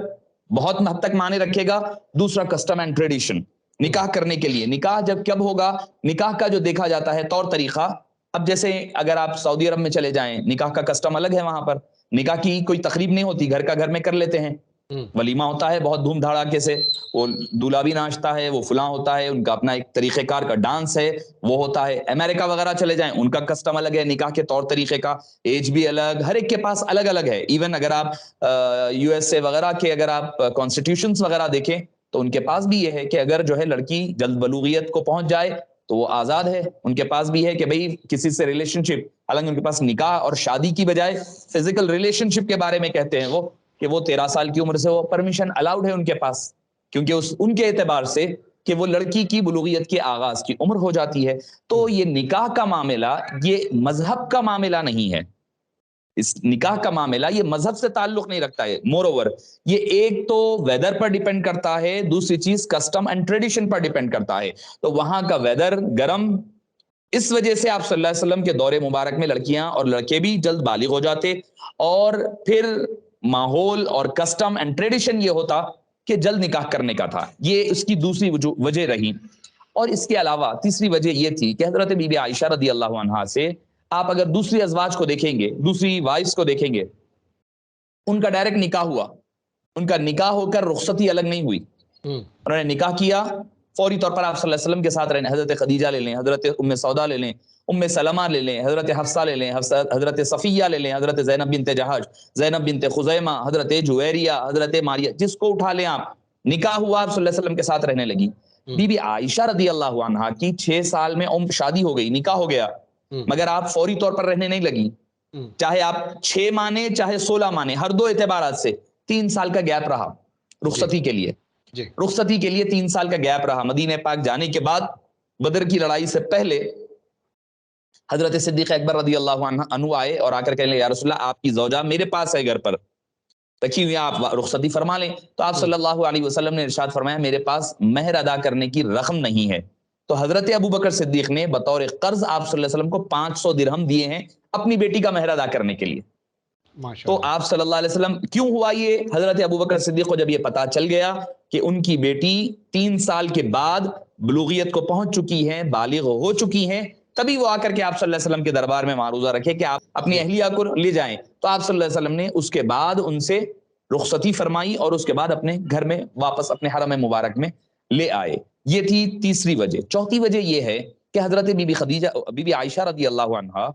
بہت حد تک معنی رکھے گا, دوسرا کسٹم اینڈ ٹریڈیشن. نکاح کرنے کے لیے نکاح جب کب ہوگا, نکاح کا جو دیکھا جاتا ہے طور طریقہ, اب جیسے اگر آپ سعودی عرب میں چلے جائیں نکاح کا کسٹم الگ ہے. وہاں پر نکاح کی کوئی تقریب نہیں ہوتی, گھر کا گھر میں کر لیتے ہیں, ولیمہ ہوتا ہے بہت دھوم دھڑاکے سے, وہ دولہا بھی ناچتا ہے, وہ فلاں ہوتا ہے, ان کا اپنا ایک طریقہ کار کا ڈانس ہے وہ ہوتا ہے. امریکہ وغیرہ چلے جائیں ان کا کسٹم الگ ہے, نکاح کے طور طریقے کا, ایج بھی الگ, ہر ایک کے پاس الگ الگ ہے. ایون اگر آپ یو ایس اے وغیرہ کے اگر آپ کانسٹیٹیوشنز وغیرہ دیکھیں تو ان کے پاس بھی یہ ہے کہ اگر جو ہے لڑکی جلد بلوغیت کو پہنچ جائے تو وہ آزاد ہے. ان کے پاس بھی ہے کہ بھئی کسی سے ریلیشن شپ, حالانکہ ان کے پاس نکاح اور شادی کی بجائے فزیکل ریلیشن شپ کے بارے میں کہتے ہیں وہ کہ وہ 13 سال کی عمر سے وہ پرمیشن الاؤڈ ہے ان کے پاس, کیونکہ ان کے اعتبار سے کہ وہ لڑکی کی بلوغیت کے آغاز کی عمر ہو جاتی ہے. تو یہ نکاح کا معاملہ یہ مذہب کا معاملہ نہیں ہے, اس نکاح کا معاملہ یہ مذہب سے تعلق نہیں رکھتا ہے. مور اوور یہ ایک تو ویدر پر ڈیپینڈ کرتا ہے, دوسری چیز custom and tradition per depend کرتا ہے. تو وہاں کا ویدر گرم, اس وجہ سے آپ صلی اللہ علیہ وسلم کے دور مبارک میں لڑکیاں اور لڑکے بھی جلد بالغ ہو جاتے, اور پھر ماحول اور کسٹم اینڈ ٹریڈیشن یہ ہوتا کہ جلد نکاح کرنے کا تھا. یہ اس کی دوسری وجہ رہی. اور اس کے علاوہ تیسری وجہ یہ تھی کہ حضرت بی بی عائشہ رضی اللہ عنہا سے آپ اگر دوسری ازواج کو دیکھیں گے, دوسری وائفز کو دیکھیں گے, ان کا ڈائریکٹ نکاح ہوا, ان کا نکاح ہو کر رخصتی الگ نہیں ہوئی. انہوں نے نکاح کیا, فوری طور پر آپ صلی اللہ علیہ وسلم کے ساتھ رہنے. حضرت خدیجہ لے لیں, حضرت ام سودا لے لیں, ام سلمہ لے لیں, حضرت حفصہ لے لیں, حضرت صفیہ لے لیں, حضرت زینب بنت جہش, زینب بنت خزیمہ, حضرت جویریہ, حضرت ماریہ, جس کو اٹھا لیں آپ, نکاح ہوا, آپ صلی اللہ علیہ وسلم کے ساتھ رہنے لگی. بی بی عائشہ رضی اللہ عنہا کی 6 سال میں شادی ہو گئی, نکاح ہو گیا, مگر آپ فوری طور پر رہنے نہیں لگی. چاہے آپ 6 مانے چاہے 16 مانے, ہر 2 اعتبارات سے 3 سال کا گیپ رہا رخصتی کے لیے. رخصتی کے لیے 3 سال کا گیپ رہا. مدینہ پاک جانے کے بعد بدر کی لڑائی سے پہلے حضرت صدیق اکبر رضی اللہ عنہ آئے اور آ کر کہنے لگے یا رسول اللہ آپ کی زوجہ میرے پاس ہے گھر پر رکھی ہوئی, آپ رخصتی فرما لیں. تو آپ صلی اللہ علیہ وسلم نے ارشاد فرمایا میرے پاس مہر ادا کرنے کی رقم نہیں ہے. تو حضرت ابو بکر صدیق نے بطور قرض آپ صلی اللہ علیہ وسلم کو 500 درہم دیے ہیں اپنی بیٹی کا مہر ادا کرنے کے لیے. ماشاء تو آپ صلی اللہ علیہ وسلم کیوں ہوا یہ؟ حضرت ابوبکر صدیق کو جب یہ پتا چل گیا کہ ان کی بیٹی 3 سال کے بعد بلوغیت کو پہنچ چکی ہیں، بالغ ہو چکی ہیں، تبھی وہ آ کر کے آپ صلی اللہ علیہ وسلم کے دربار میں معروضہ رکھے کہ آپ اپنی اہلیہ کو لے جائیں. تو آپ صلی اللہ علیہ وسلم نے اس کے بعد ان سے رخصتی فرمائی اور اس کے بعد اپنے گھر میں واپس اپنے حرم مبارک میں لے آئے. یہ تھی تیسری وجہ. چوتھی وجہ یہ ہے کہ حضرت بی بی خدیجہ بی بی عائشہ رضی اللہ عنہا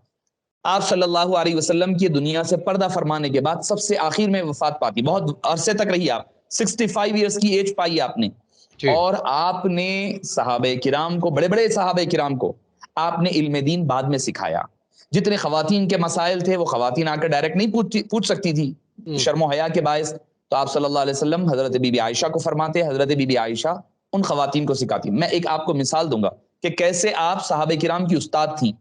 آپ صلی اللہ علیہ وسلم کی دنیا سے پردہ فرمانے کے بعد سب سے آخر میں وفات پاتی. بہت عرصے تک رہی آپ، 65 ایئرس کی ایج پائی آپ نے. اور آپ نے صحابہ کرام کو، بڑے بڑے صحابہ کرام کو آپ نے علم دین بعد میں سکھایا. جتنے خواتین کے مسائل تھے وہ خواتین آ کر ڈائریکٹ نہیں پوچھ سکتی تھی شرم و حیا کے باعث، تو آپ صلی اللہ علیہ وسلم حضرت بی بی عائشہ کو فرماتے، حضرت بی بی عائشہ ان خواتین کو سکھاتی. میں ایک آپ کو مثال دوں گا کہ کیسے آپ صحابہ کرام کی استاد تھیں.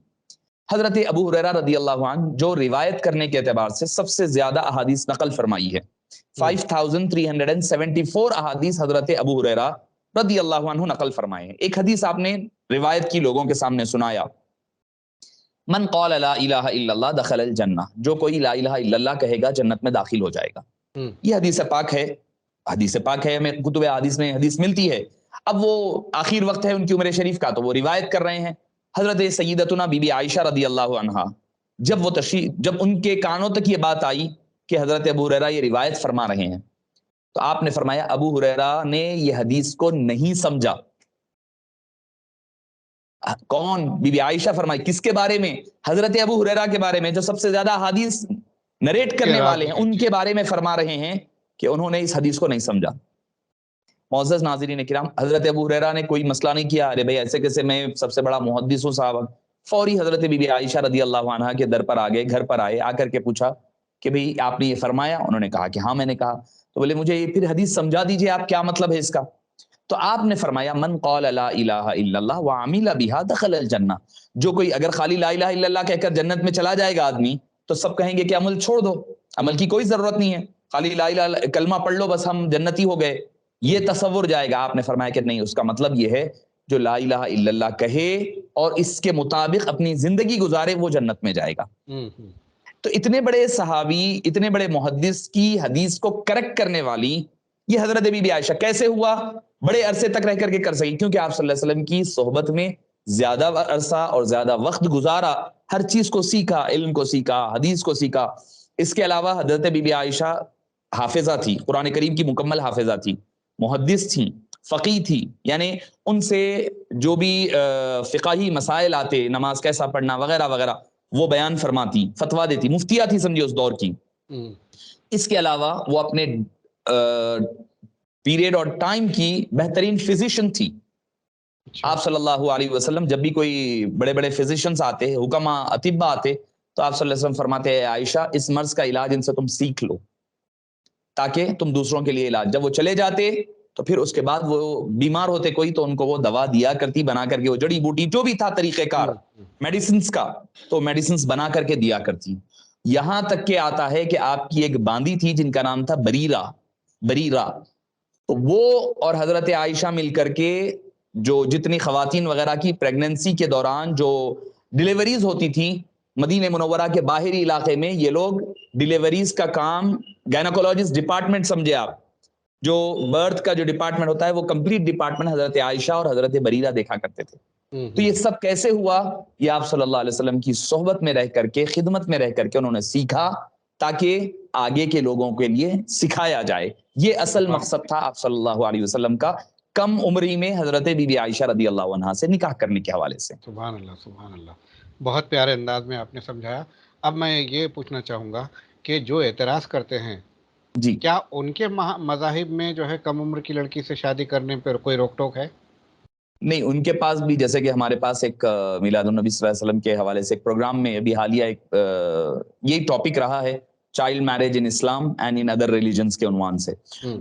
حضرت ابو ہریرہ رضی اللہ عنہ جو روایت کرنے کے اعتبار سے سب سے زیادہ احادیث نقل فرمائی ہے، 5374 احادیث حضرت ابو ہریرہ رضی اللہ عنہ نقل فرمائے ہیں. ایک حدیث آپ نے روایت کی، لوگوں کے سامنے سنایا، من قال لا الہ الا اللہ دخل الجنہ، جو کوئی لا الہ الا اللہ کہے گا جنت میں داخل ہو جائے گا. یہ حدیث پاک ہے، حدیث پاک ہے، ہمیں کتب حدیث میں حدیث ملتی ہے. اب وہ آخر وقت ہے ان کی عمر شریف کا، تو وہ روایت کر رہے ہیں. حضرت سیدتنا بی بی عائشہ رضی اللہ عنہا جب ان کے کانوں تک یہ بات آئی کہ حضرت ابو ہریرہ یہ روایت فرما رہے ہیں، تو آپ نے فرمایا ابو ہریرہ نے یہ حدیث کو نہیں سمجھا. کون؟ بی بی عائشہ فرمائی. کس کے بارے میں؟ حضرت ابو ہریرہ کے بارے میں، جو سب سے زیادہ حدیث نریٹ کرنے والے ہیں، ان کے بارے میں فرما رہے ہیں کہ انہوں نے اس حدیث کو نہیں سمجھا. معزز ناظرین کرام، حضرت ابو ہریرہ نے کوئی مسئلہ نہیں کیا، ارے بھائی ایسے کیسے، میں سب سے بڑا محدث ہوں صاحب. فوری حضرت بی بی عائشہ رضی اللہ عنہا کے در پر آ گئے، گھر پر آئے، آ کر کے پوچھا کہ بھئی آپ نے یہ فرمایا؟ انہوں نے کہا کہ ہاں میں نے کہا. تو بولے مجھے یہ پھر حدیث سمجھا دیجئے، آپ کیا مطلب ہے اس کا؟ تو آپ نے فرمایا من قال لا الہ الا اللہ وعمل بها دخل الجنہ، جو کوئی اگر خالی لا الہ الا اللہ کہہ کر جنت میں چلا جائے گا آدمی، تو سب کہیں گے کہ عمل چھوڑ دو، عمل کی کوئی ضرورت نہیں ہے، خالی لا الہ کلمہ پڑھ لو بس ہم جنتی ہو گئے، یہ تصور جائے گا. آپ نے فرمایا کہ نہیں، اس کا مطلب یہ ہے جو لا الہ الا اللہ کہے اور اس کے مطابق اپنی زندگی گزارے وہ جنت میں جائے گا. تو اتنے بڑے صحابی، اتنے بڑے محدث کی حدیث کو کریکٹ کرنے والی یہ حضرت بی بی عائشہ کیسے ہوا؟ بڑے عرصے تک رہ کر کے کر سکی، کیونکہ آپ صلی اللہ علیہ وسلم کی صحبت میں زیادہ عرصہ اور زیادہ وقت گزارا، ہر چیز کو سیکھا، علم کو سیکھا، حدیث کو سیکھا. اس کے علاوہ حضرت بی بی عائشہ حافظہ تھی، قرآن کریم کی مکمل حافظہ تھی، محدث تھی، فقیہ تھی، یعنی ان سے جو بھی فقہی مسائل آتے، نماز کیسا پڑھنا وغیرہ وغیرہ، وہ بیان فرماتی، فتویٰ دیتی، مفتیہ تھی سمجھے اس دور کی. اس کے علاوہ وہ اپنے پیریڈ اور ٹائم کی بہترین فزیشین تھی. آپ صلی اللہ علیہ وسلم جب بھی کوئی بڑے بڑے فزیشنز آتے، حکما، اطباء آتے، تو آپ صلی اللہ علیہ وسلم فرماتے ہیں عائشہ اس مرض کا علاج ان سے تم سیکھ لو تاکہ تم دوسروں کے لیے علاج. جب وہ چلے جاتے تو پھر اس کے بعد وہ بیمار ہوتے کوئی تو ان کو وہ دوا دیا کرتی بنا کر کے، وہ جڑی بوٹی جو بھی تھا طریقہ کار میڈیسنز کا، تو میڈیسنز بنا کر کے دیا کرتی. یہاں تک کہ آتا ہے کہ آپ کی ایک باندی تھی جن کا نام تھا بریرہ، تو وہ اور حضرت عائشہ مل کر کے جو جتنی خواتین وغیرہ کی پریگننسی کے دوران جو ڈیلیوریز ہوتی تھیں مدینہ منورہ کے باہری علاقے میں، یہ لوگ ڈیلیوریز کا کام گائنیکولوجسٹ ڈپارٹمنٹ سمجھے آپ، جو برتھ کا جو ڈپارٹمنٹ ہوتا ہے وہ کمپلیٹ ڈپارٹمنٹ حضرت عائشہ اور حضرت بریرہ دیکھا کرتے تھے. تو یہ سب کیسے ہوا؟ یہ آپ صلی اللہ علیہ وسلم کی صحبت میں رہ کر کے، خدمت میں رہ کر کے انہوں نے سیکھا تاکہ آگے کے لوگوں کے لیے سکھایا جائے. یہ اصل مقصد تھا آپ صلی اللہ علیہ وسلم کا کم عمری میں حضرت بی بی عائشہ رضی اللہ عنہا سے نکاح کرنے کے حوالے سے. سبحان اللہ، سبحان اللہ، بہت پیارے انداز میں آپ نے سمجھایا. اب میں یہ پوچھنا چاہوں گا کہ جو اعتراض کرتے ہیں، جی، کیا ان کے مذاہب میں جو ہے کم عمر کی لڑکی سے شادی کرنے پر کوئی روک ٹوک ہے؟ نہیں، ان کے پاس بھی جیسے کہ ہمارے پاس ایک میلاد النبی صلی اللہ علیہ وسلم کے حوالے سے ایک پروگرام میں ابھی حالیہ ایک یہی ٹاپک رہا ہے، child marriage in Islam and in other religions کے عنوان سے.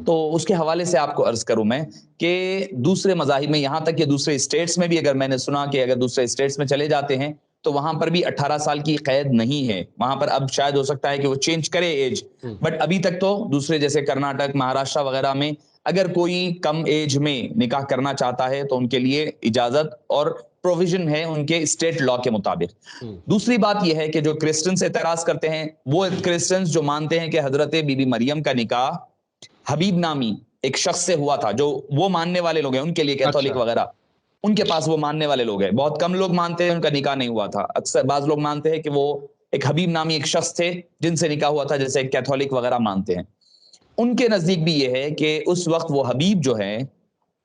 تو اس کے حوالے سے آپ کو عرض کروں میں کہ دوسرے مذاہب میں، یہاں تک کہ دوسرے اسٹیٹس میں بھی اگر میں نے سنا کہ اگر دوسرے اسٹیٹس میں چلے جاتے ہیں تو وہاں پر بھی 18 سال کی قید نہیں ہے. وہاں پر اب شاید ہو سکتا ہے کہ وہ چینج کرے ایج، بٹ ابھی تک تو دوسرے جیسے کرناٹک، مہاراشٹر وغیرہ میں اگر کوئی کم ایج میں نکاح کرنا چاہتا ہے تو ان کے لیے اجازت اور پروویژن ہے ان کے اسٹیٹ لا کے مطابق۔ دوسری بات یہ ہے کہ جو کرسچنز اعتراض کرتے ہیں، وہ کرسچنز جو مانتے ہیں کہ حضرت بی بی مریم کا نکاح حبیب نامی ایک شخص سے ہوا تھا، جو وہ ماننے والے لوگ ہیں، ان کے لیے کیتھولک وغیرہ ان کے پاس وہ ماننے والے لوگ ہیں، بہت کم لوگ مانتے ہیں ان کا نکاح نہیں ہوا تھا۔ اکثر بعض لوگ مانتے ہیں کہ وہ ایک حبیب نامی ایک شخص تھے جن سے نکاح ہوا تھا، جیسے کیتھولک وغیرہ مانتے ہیں۔ ان کے نزدیک بھی یہ ہے کہ اس وقت وہ حبیب جو ہے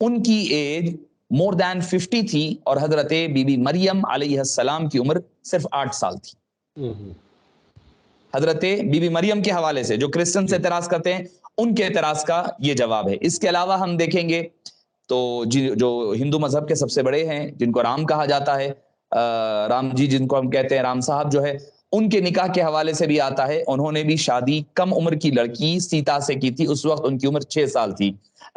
ان کی ایج مور دین 50 تھی اور حضرت بی بی مریم علیہ السلام کی عمر صرف 8 سال تھی۔ حضرت بی بی مریم کے حوالے سے جو کرسچن سے اعتراض کرتے ہیں ان کے اعتراض کا یہ جواب ہے۔ اس کے علاوہ ہم دیکھیں گے تو جو ہندو مذہب کے سب سے بڑے ہیں، جن کو رام کہا جاتا ہے، رام جی جن کو ہم کہتے ہیں، رام صاحب جو ہے، ان کے نکاح کے حوالے سے بھی آتا ہے، انہوں نے بھی شادی کم عمر کی لڑکی سیتا سے کی تھی، اس وقت ان کی عمر 6 سال تھی۔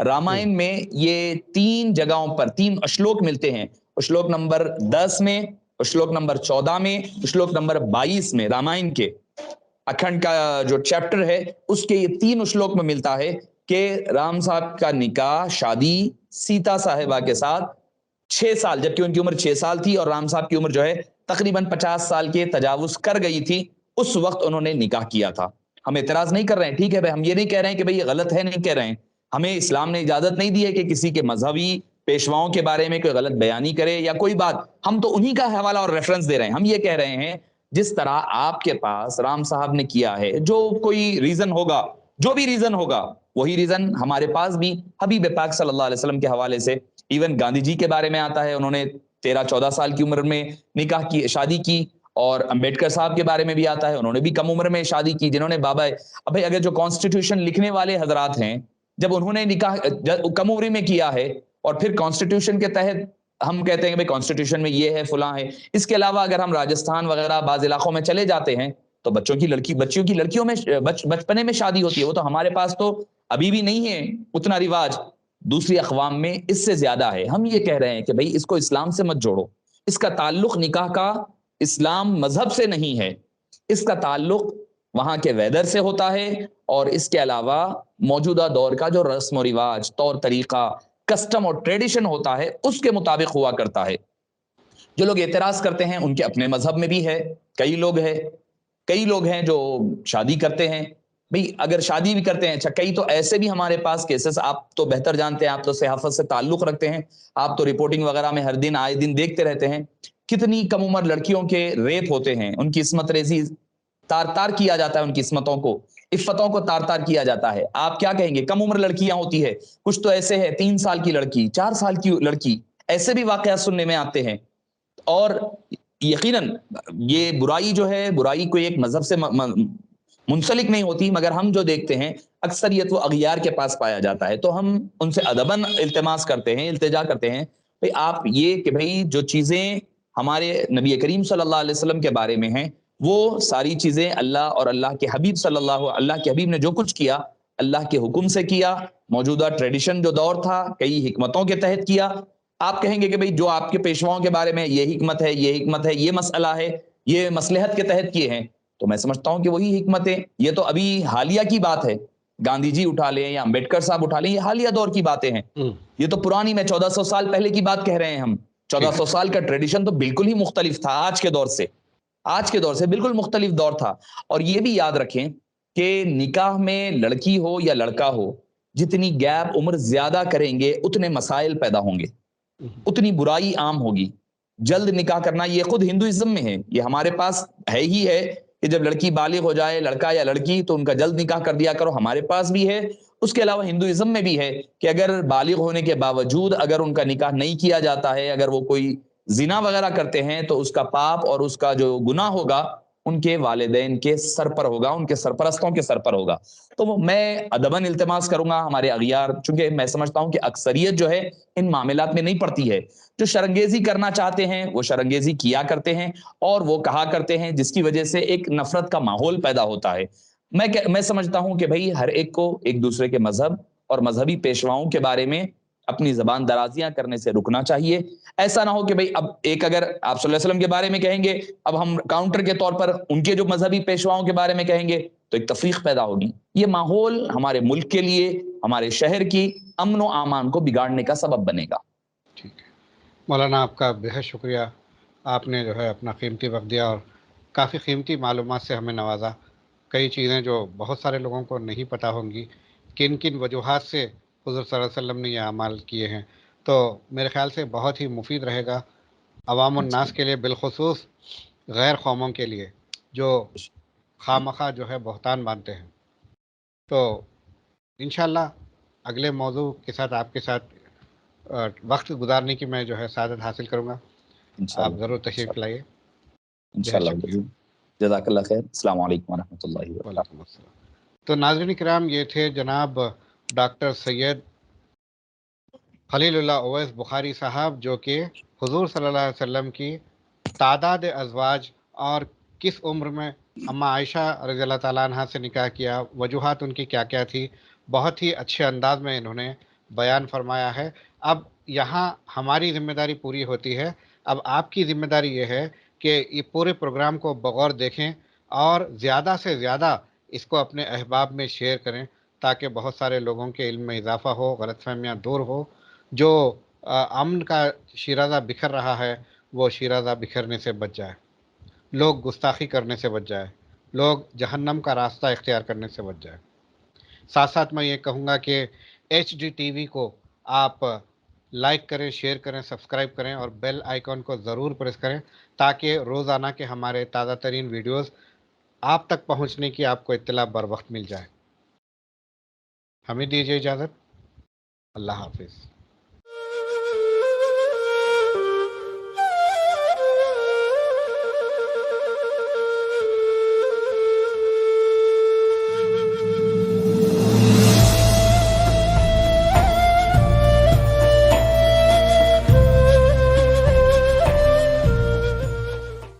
رامائن میں یہ 3 جگہوں پر 3 اشلوک ملتے ہیں، اشلوک نمبر 10 میں، اشلوک نمبر 14 میں، اشلوک نمبر 22 میں، رامائن کے اکھنڈ کا جو چیپٹر ہے اس کے یہ 3 اشلوک میں ملتا ہے کہ رام صاحب کا نکاح شادی سیتا صاحبہ کے ساتھ 6 سال، جبکہ ان کی عمر 6 سال تھی اور رام صاحب کی عمر جو ہے تقریباً 50 سال کے تجاوز کر گئی تھی، اس وقت انہوں نے نکاح کیا تھا۔ ہم اعتراض نہیں کر رہے ہیں، ٹھیک ہے بھائی، ہم یہ نہیں کہہ رہے ہیں کہ بھائی یہ غلط ہے، نہیں کہہ رہے ہیں، ہمیں اسلام نے اجازت نہیں دی ہے کہ کسی کے مذہبی پیشواؤں کے بارے میں کوئی غلط بیانی کرے یا کوئی بات، ہم تو انہی کا حوالہ اور ریفرنس دے رہے ہیں۔ ہم یہ کہہ رہے ہیں جس طرح آپ کے پاس رام صاحب نے کیا ہے، جو کوئی ریزن ہوگا، جو بھی ریزن ہوگا، وہی ریزن ہمارے پاس بھی حبیب پاک صلی اللہ علیہ وسلم کے حوالے سے، ایون گاندھی جی کے بارے میں آتا ہے، انہوں نے 13-14 سال کی عمر میں نکاح کی، شادی کی، اور امبیڈکر صاحب کے بارے میں بھی آتا ہے، انہوں نے بھی کم عمر میں شادی کی، جنہوں نے بابا ابھی اگر جو کانسٹیٹیوشن لکھنے والے حضرات ہیں، جب انہوں نے نکاح کم عمری میں کیا ہے اور پھر کانسٹیٹیوشن کے تحت ہم کہتے ہیں کہ کانسٹیٹیوشن میں یہ ہے، فلاں ہے۔ اس کے علاوہ اگر ہم راجستھان وغیرہ بعض علاقوں میں چلے جاتے ہیں تو بچیوں کی لڑکیوں میں بچپنے میں شادی ہوتی ہے، وہ تو ہمارے پاس تو ابھی بھی نہیں ہے اتنا رواج، دوسری اقوام میں اس سے زیادہ ہے۔ ہم یہ کہہ رہے ہیں کہ بھائی اس کو اسلام سے مت جوڑو، اس کا تعلق نکاح کا اسلام مذہب سے نہیں ہے، اس کا تعلق وہاں کے ویدر سے ہوتا ہے، اور اس کے علاوہ موجودہ دور کا جو رسم و رواج، طور طریقہ، کسٹم اور ٹریڈیشن ہوتا ہے اس کے مطابق ہوا کرتا ہے۔ جو لوگ اعتراض کرتے ہیں ان کے اپنے مذہب میں بھی ہے، کئی لوگ ہیں جو شادی کرتے ہیں، بھئی اگر شادی بھی کرتے ہیں، اچھا کئی تو ایسے بھی ہمارے پاس کیسز، آپ تو بہتر جانتے ہیں، آپ تو صحافت سے تعلق رکھتے ہیں، آپ تو رپورٹنگ وغیرہ میں ہر دن آئے دن دیکھتے رہتے ہیں، کتنی کم عمر لڑکیوں کے ریپ ہوتے ہیں، ان کی عصمت ریزی تار تار کیا جاتا ہے، ان کی عصمتوں کو، عفتوں کو تار تار کیا جاتا ہے۔ آپ کیا کہیں گے؟ کم عمر لڑکیاں ہوتی ہے، کچھ تو ایسے ہے 3 سال کی لڑکی، 4 سال کی لڑکی، ایسے بھی واقعات سننے میں آتے ہیں۔ اور یقیناً یہ برائی جو ہے، برائی کوئی ایک مذہب سے منسلک نہیں ہوتی، مگر ہم جو دیکھتے ہیں اکثریت وہ اغیار کے پاس پایا جاتا ہے، تو ہم ان سے ادباً التماس کرتے ہیں، التجا کرتے ہیں، بھئی آپ یہ کہ بھئی جو چیزیں ہمارے نبی کریم صلی اللہ علیہ وسلم کے بارے میں ہیں، وہ ساری چیزیں اللہ اور اللہ کے حبیب اللہ کے حبیب نے جو کچھ کیا اللہ کے حکم سے کیا، موجودہ ٹریڈیشن جو دور تھا کئی حکمتوں کے تحت کیا۔ آپ کہیں گے کہ بھئی جو آپ کے پیشواؤں کے بارے میں یہ حکمت ہے، یہ مسئلہ ہے، یہ مصلحت کے تحت کیے ہیں، تو میں سمجھتا ہوں کہ وہی حکمتیں، یہ تو ابھی حالیہ کی بات ہے، گاندھی جی اٹھا لیں یا امبیڈکر صاحب اٹھا لیں، یہ حالیہ دور کی باتیں ہیں، یہ تو پرانی، میں 1400 سال پہلے کی بات کہہ رہے ہیں ہم۔ 1400 سال کا ٹریڈیشن تو بالکل ہی مختلف تھا آج کے دور سے بالکل مختلف دور تھا۔ اور یہ بھی یاد رکھیں کہ نکاح میں لڑکی ہو یا لڑکا ہو، جتنی گیپ عمر زیادہ کریں گے اتنے مسائل پیدا ہوں گے، اتنی برائی عام ہوگی۔ جلد نکاح کرنا یہ خود ہندوازم میں ہے، یہ ہمارے پاس ہے کہ جب لڑکی بالغ ہو جائے، لڑکا یا لڑکی، تو ان کا جلد نکاح کر دیا کرو، ہمارے پاس بھی ہے۔ اس کے علاوہ ہندوازم میں بھی ہے کہ اگر بالغ ہونے کے باوجود اگر ان کا نکاح نہیں کیا جاتا ہے، اگر وہ کوئی زنا وغیرہ کرتے ہیں تو اس کا پاپ اور اس کا جو گناہ ہوگا ان کے والدین کے سر پر ہوگا، ان کے سرپرستوں کے سر پر ہوگا۔ تو میں ادباً التماس کروں گا ہمارے اغیار، چونکہ میں سمجھتا ہوں کہ اکثریت جو ہے ان معاملات میں نہیں پڑتی ہے، جو شرنگیزی کرنا چاہتے ہیں وہ شرنگیزی کیا کرتے ہیں اور وہ کہا کرتے ہیں، جس کی وجہ سے ایک نفرت کا ماحول پیدا ہوتا ہے۔ میں سمجھتا ہوں کہ بھئی ہر ایک کو ایک دوسرے کے مذہب اور مذہبی پیشواؤں کے بارے میں اپنی زبان درازیاں کرنے سے رکنا چاہیے. ایسا نہ ہو کہ بھئی اب ایک اگر آپ صلی اللہ علیہ وسلم کے بارے میں کہیں گے، اب ہم کاؤنٹر کے طور پر ان کے جو مذہبی پیشواؤں کے بارے میں کہیں گے تو ایک تفریق پیدا ہوگی. یہ ماحول ہمارے ملک کے لیے، ہمارے شہر کی امن و امان کو بگاڑنے کا سبب بنے گا. ٹھیک ہے مولانا، آپ کا بہت شکریہ. آپ نے جو ہے اپنا قیمتی وقت دیا اور کافی قیمتی معلومات سے ہمیں نوازا. کئی چیزیں جو بہت سارے لوگوں کو نہیں پتہ ہوں گی، کن کن وجوہات سے حضور صلی اللہ علیہ وسلم نے یہ اعمال کیے ہیں، تو میرے خیال سے بہت ہی مفید رہے گا عوام الناس کے لیے، بالخصوص غیر قوموں کے لیے جو خواہ جو ہے بہتان باندھتے ہیں. تو انشاءاللہ اگلے موضوع کے ساتھ آپ کے ساتھ وقت گزارنے کی میں جو ہے سعادت حاصل کروں گا. آپ ضرور تشریف لائیے. بہت شکریہ. انشاءاللہ. جزاک اللہ خیر. السلام علیکم ورحمۃ اللہ وبرکاتہ. وعلیکم السلام. تو ناظرین کرام، یہ تھے جناب ڈاکٹر سید خلیل اللہ اویس بخاری صاحب، جو کہ حضور صلی اللہ علیہ وسلم کی تعداد ازواج اور کس عمر میں اما عائشہ رضی اللہ تعالیٰ عنہ سے نکاح کیا، وجوہات ان کی کیا کیا تھی، بہت ہی اچھے انداز میں انہوں نے بیان فرمایا ہے. اب یہاں ہماری ذمہ داری پوری ہوتی ہے. اب آپ کی ذمہ داری یہ ہے کہ یہ پورے پروگرام کو بغور دیکھیں اور زیادہ سے زیادہ اس کو اپنے احباب میں شیئر کریں، تاکہ بہت سارے لوگوں کے علم میں اضافہ ہو، غلط فہمیاں دور ہو. جو امن کا شیرازہ بکھر رہا ہے وہ شیرازہ بکھرنے سے بچ جائے، لوگ گستاخی کرنے سے بچ جائے، لوگ جہنم کا راستہ اختیار کرنے سے بچ جائے. ساتھ ساتھ میں یہ کہوں گا کہ ایچ ڈی ٹی وی کو آپ لائک کریں، شیئر کریں، سبسکرائب کریں اور بیل آئیکن کو ضرور پریس کریں، تاکہ روزانہ کے ہمارے تازہ ترین ویڈیوز آپ تک پہنچنے کی آپ کو اطلاع بر وقت مل جائے. ہمیں دیجیے اجازت. اللہ حافظ.